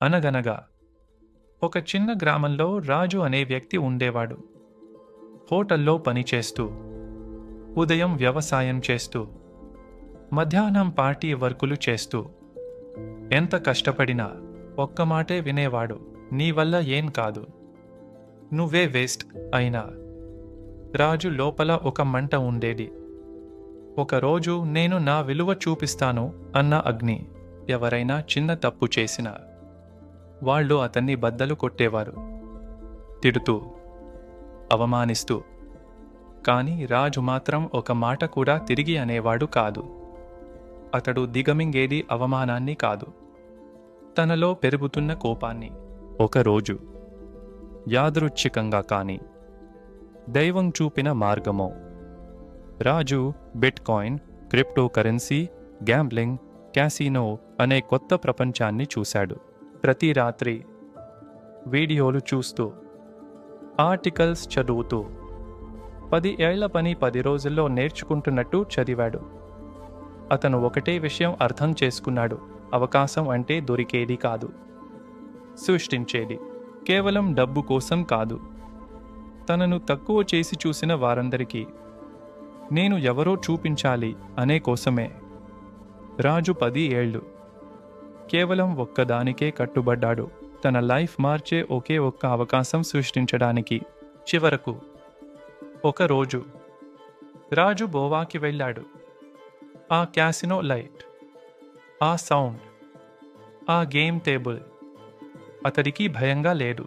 అనగనగా ఒక చిన్న గ్రామంలో రాజు అనే వ్యక్తి ఉండేవాడు. హోటల్లో పనిచేస్తూ, ఉదయం వ్యవసాయం చేస్తూ, మధ్యాహ్నం పార్టీ వర్కులు చేస్తూ, ఎంత కష్టపడినా ఒక్క మాటే వినేవాడు: నీ వల్ల ఏం కాదు, నువ్వే వేస్ట్. అయినా రాజు లోపల ఒక మంట ఉండేది. ఒకరోజు నేను నా విలువ చూపిస్తాను అన్న అగ్ని ఎవరైనా చిన్న తప్పు చేసినా వాళ్ళు అతన్ని బద్దలు కొట్టేవారు, తిడుతూ, అవమానిస్తూ. కాని రాజు మాత్రం ఒక మాట కూడా తిరిగి అనేవాడు కాదు. అతడు దిగమింగేది అవమానాన్ని కాదు, తనలో పెరుగుతున్న కోపాన్ని. ఒకరోజు యాదృచ్ఛికంగా కాని దైవం చూపిన మార్గమో Raju bitcoin, crypto currency, gambling, casino అనే కొత్త ప్రపంచాన్ని చూశాడు. ప్రతి రాత్రి వీడియోలు చూస్తూ, ఆర్టికల్స్ చదువుతూ, 10 ఏళ్ల పని 10 రోజుల్లో నేర్చుకుంటున్నట్టు చదివాడు. అతను ఒకటే విషయం అర్థం చేసుకున్నాడు: అవకాశం అంటే దొరికేది కాదు, సృష్టించేది. కేవలం డబ్బు కోసం కాదు. తనను తక్కువ చేసి చూసిన వారందరికీ నేను ఎవరో చూపించాలి అనే కోసమే. రాజు 10 ఏళ్ళు కేవలం ఒక్కదానికే కట్టుబడ్డాడు: తన లైఫ్ మార్చే ఒకే ఒక్క అవకాశం సృష్టించడానికి. చివరకు ఒకరోజు రాజు గోవాకి వెళ్ళాడు. ఆ క్యాసినో లైట్, ఆ సౌండ్, ఆ గేమ్ టేబుల్ అతడికి భయంగా లేదు.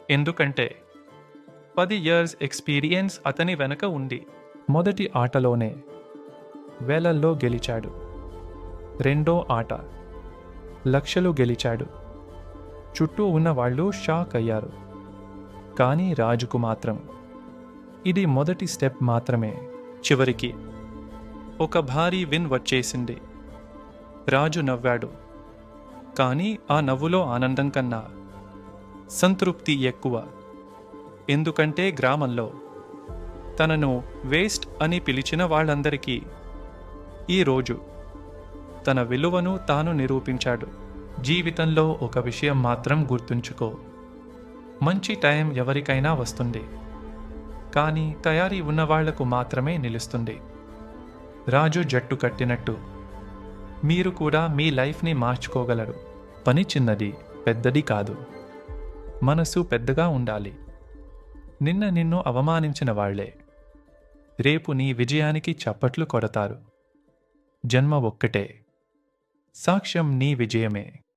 ఎందుకంటే 10 years ఎక్స్పీరియన్స్ అతని వెనక ఉంది. మొదటి ఆటలోనే వేలల్లో గెలిచాడు. రెండో ఆట లక్షలు గెలిచాడు. చుట్టూ ఉన్న వాళ్ళు షాక్ అయ్యారు. కానీ రాజుకు మాత్రం ఇది మొదటి స్టెప్ మాత్రమే. చివరికి ఒక భారీ విన్ వచ్చేసింది. రాజు నవ్వాడు. కానీ ఆ నవ్వులో ఆనందం కన్నా సంతృప్తి ఎక్కువ. ఎందుకంటే గ్రామంలో తనను వేస్ట్ అని పిలిచిన వాళ్ళందరికీ ఈరోజు తన విలువను తాను నిరూపించాడు. జీవితంలో ఒక విషయం మాత్రం గుర్తుంచుకో: మంచి టైం ఎవరికైనా వస్తుంది, కానీ తయారీ ఉన్నవాళ్లకు మాత్రమే నిలుస్తుంది. రాజు జట్టు కట్టినట్టు మీరు కూడా మీ లైఫ్ని మార్చుకోగలరు. పని చిన్నది పెద్దది కాదు, మనసు పెద్దగా ఉండాలి. నిన్ను అవమానించిన వాళ్లే రేపు నీ విజయానికి చప్పట్లు కొడతారు. జన్మ ఒక్కటే, సాక్ష్యం నీ విజయమే.